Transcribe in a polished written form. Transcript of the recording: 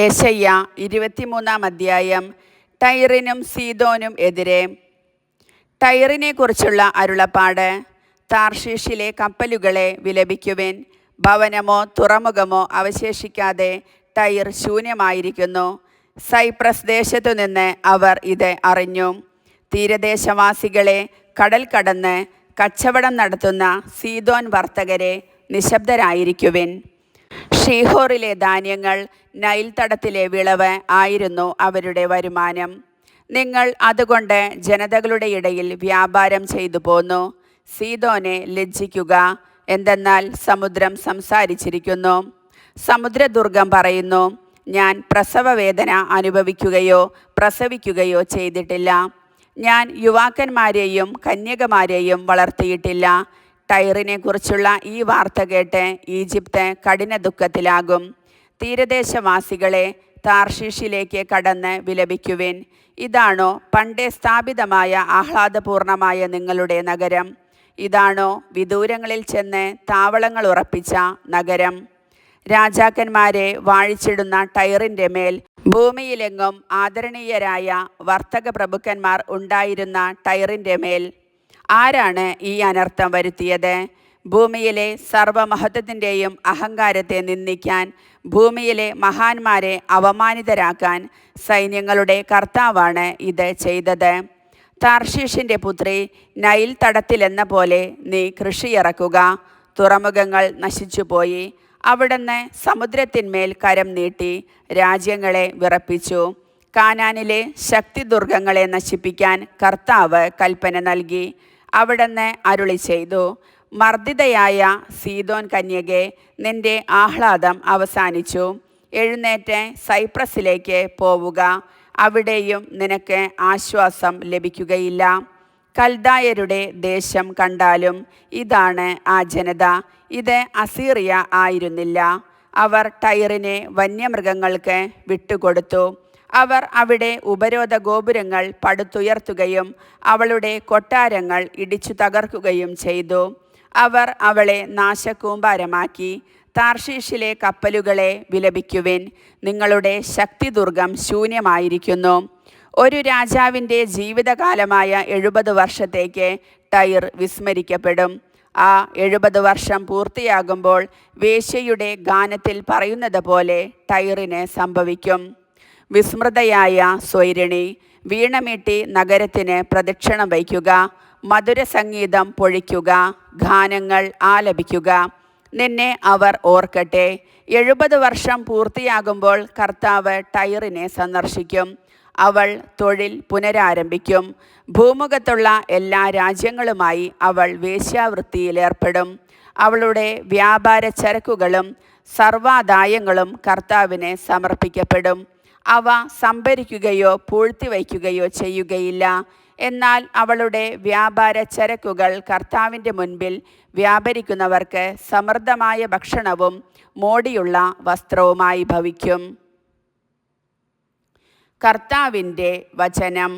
ഏശയ്യ 23 അധ്യായം. ടൈറിനും സീദോനും എതിരെ. ടൈറിനെക്കുറിച്ചുള്ള അരുളപ്പാട്. താർഷീഷിലെ കപ്പലുകളെ വിലപിക്കുവിൻ. ഭവനമോ തുറമുഖമോ അവശേഷിക്കാതെ ടൈർ ശൂന്യമായിരിക്കുന്നു. സൈപ്രസ് ദേശത്തുനിന്ന് അവർ ഇത് അറിഞ്ഞു. തീരദേശവാസികളെ, കടൽ കടന്ന് കച്ചവടം നടത്തുന്ന സീദോൻ വർത്തകരെ, നിശബ്ദരായിരിക്കുവിൻ. ഷീഹോറിലെ ധാന്യങ്ങൾ, നൈൽ തടത്തിലെ വിളവ് ആയിരുന്നു അവരുടെ വരുമാനം. നിങ്ങൾ അതുകൊണ്ട് ജനതകളുടെ ഇടയിൽ വ്യാപാരം ചെയ്തു പോന്നു. സീദോനെ ലജ്ജിക്കുക, എന്തെന്നാൽ സമുദ്രം സംസാരിച്ചിരിക്കുന്നു. സമുദ്രദുർഗം പറയുന്നു, ഞാൻ പ്രസവവേദന അനുഭവിക്കുകയോ പ്രസവിക്കുകയോ ചെയ്തിട്ടില്ല. ഞാൻ യുവാക്കന്മാരെയും കന്യകമാരെയും വളർത്തിയിട്ടില്ല. ടൈറിനെക്കുറിച്ചുള്ള ഈ വാർത്ത കേട്ട് ഈജിപ്ത് കഠിന ദുഃഖത്തിലാകും. തീരദേശവാസികളെ, താർഷീഷിലേക്ക് കടന്ന് വിലപിക്കുവിൻ. ഇതാണോ പണ്ടേ സ്ഥാപിതമായ ആഹ്ലാദപൂർണമായ നിങ്ങളുടെ നഗരം? ഇതാണോ വിദൂരങ്ങളിൽ ചെന്ന് താവളങ്ങൾ ഉറപ്പിച്ച നഗരം? രാജാക്കന്മാരെ വാഴിച്ചിടുന്ന ടൈറിൻ്റെ മേൽ ഭൂമിയിലെങ്ങും ആദരണീയരായ വർത്തക പ്രഭുക്കന്മാർ ഉണ്ടായിരുന്ന ടൈറിൻ്റെ മേൽ ആരാണ് ഈ അനർത്ഥം വരുത്തിയത്? ഭൂമിയിലെ സർവമഹത്വത്തിൻ്റെയും അഹങ്കാരത്തെ നിന്ദിക്കാൻ, ഭൂമിയിലെ മഹാന്മാരെ അവമാനിതരാക്കാൻ സൈന്യങ്ങളുടെ കർത്താവാണ് ഇത് ചെയ്തത്. താർഷീഷിൻ്റെ പുത്രി, നൈൽ തടത്തിലെന്ന പോലെ നീ കൃഷിയിറക്കുക. തുറമുഖങ്ങൾ നശിച്ചുപോയി. അവിടുന്ന് സമുദ്രത്തിന്മേൽ കരം നീട്ടി രാജ്യങ്ങളെ വിറപ്പിച്ചു. കാനാനിലെ ശക്തിദുർഗങ്ങളെ നശിപ്പിക്കാൻ കർത്താവ് കൽപ്പന നൽകി. അവിടുന്ന് അരുളി ചെയ്തു, മർദ്ദിതയായ സീദോൻ കന്യകെ, നിന്റെ ആഹ്ലാദം അവസാനിച്ചു. എഴുന്നേറ്റ് സൈപ്രസിലേക്ക് പോവുക. അവിടെയും നിനക്ക് ആശ്വാസം ലഭിക്കുകയില്ല. കൽദായരുടെ ദേശം കണ്ടാലും ഇതാണ് ആ ജനത. ഇത് അസീറിയ ആയിരുന്നില്ല. അവർ ടൈറിനെ വന്യമൃഗങ്ങൾക്ക് വിട്ടുകൊടുത്തു. അവർ അവിടെ ഉപരോധ ഗോപുരങ്ങൾ പടുത്തുയർത്തുകയും അവളുടെ കൊട്ടാരങ്ങൾ ഇടിച്ചു തകർക്കുകയും ചെയ്തു. അവർ അവളെ നാശകൂമ്പാരമാക്കി. താർഷീഷിലെ കപ്പലുകളെ വിലപിക്കുവിൻ. നിങ്ങളുടെ ശക്തിദുർഗം ശൂന്യമായിരിക്കുന്നു. ഒരു രാജാവിൻ്റെ ജീവിതകാലമായ 70 വർഷത്തേക്ക് ടൈർ വിസ്മരിക്കപ്പെടും. ആ 70 വർഷം പൂർത്തിയാകുമ്പോൾ വേശ്യയുടെ ഗാനത്തിൽ പറയുന്നത് പോലെ ടൈറിന് സംഭവിക്കും. വിസ്മൃതയായ സ്വൈരിണി, വീണമീട്ടി നഗരത്തിന് പ്രദക്ഷിണം വയ്ക്കുക. മധുരസംഗീതം പൊഴിക്കുക, ഗാനങ്ങൾ ആലപിക്കുക. നിന്നെ അവർ ഓർക്കട്ടെ. 70 വർഷം പൂർത്തിയാകുമ്പോൾ കർത്താവ് ടൈറിനെ സന്ദർശിക്കും. അവൾ തൊഴിൽ പുനരാരംഭിക്കും. ഭൂമുഖത്തുള്ള എല്ലാ രാജ്യങ്ങളുമായി അവൾ വേശ്യാവൃത്തിയിലേർപ്പെടും. അവളുടെ വ്യാപാര ചരക്കുകളും സർവാദായങ്ങളും കർത്താവിന് സമർപ്പിക്കപ്പെടും. അവ സംഭരിക്കുകയോ പൂഴ്ത്തിവയ്ക്കുകയോ ചെയ്യുകയില്ല. എന്നാൽ അവളുടെ വ്യാപാര ചരക്കുകൾ കർത്താവിൻ്റെ മുൻപിൽ വ്യാപരിക്കുന്നവർക്ക് സമൃദ്ധമായ ഭക്ഷണവും മോടിയുള്ള വസ്ത്രവുമായി ഭവിക്കും. കർത്താവിൻ്റെ വചനം.